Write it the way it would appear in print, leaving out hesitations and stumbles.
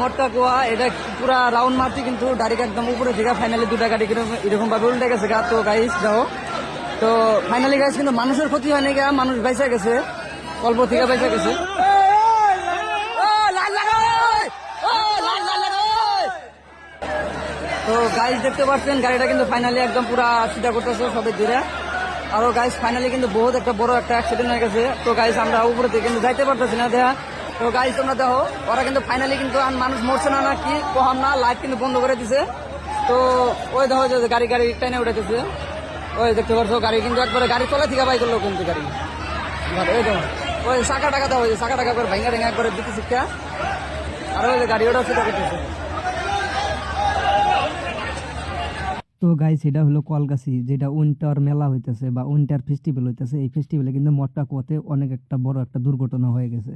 মটকা কুয়া এটা পুরা রাউন্ড মারতে কিন্তু ডাইরেক্ট একদম উপরে থেকে ফাইনালি দুটা গাড়ি এরকম ভাবে উল্টে গেছে গা। তো গাইস যাও, তো ফাইনালি গাইস কিন্তু মানুষের ক্ষতি হয়নি গা, মানুষ বেঁচে গেছে, অল্প থেকে বেঁচে গেছে। তো গাইস দেখতে পাচ্ছেন গাড়িটা কিন্তু ফাইনালি একদম পুরা সিধা করতেছে সবাই ধীরে। আরো গাইস ফাইনালি কিন্তু বহুত একটা বড় একটা অ্যাক্সিডেন্ট হয়ে গেছে। তো গাইস আমরা উপরে থেকে কিন্তু যাইতে পারতেছি না দেখা। তো গাইস তোমরা দেখো ওরা কিন্তু ফাইনালি কিন্তু মানুষ মরছে না নাকি কম না, লাইট কিন্তু বন্ধ করে দিছে। তো ওই দেখো যে গাড়ি টেনে উঠেছে, ওই দেখতে পাচ্ছ গাড়ি কিন্তু একবারে গাড়ি চলে থেকে বাই করলো কিন্তু গাড়ি। ওই দেখো ওই চাকা টাকা দেওয়া হয়েছে, চাকা টাকা করে ভেঙে ভেঙে একবারে দিতে শিক্ষা। আর ওই যে গাড়ি ওটা সেটা করতেছে। তো গাইস এটা হলো কলগাছি, যেটা উইন্টার মেলা হইতেছে বা উইন্টার ফেস্টিভ্যাল হইতেছে। এই ফেস্টিভ্যালে কিন্তু মটকা কুয়াতে অনেক একটা বড় একটা দুর্ঘটনা হয়ে গেছে।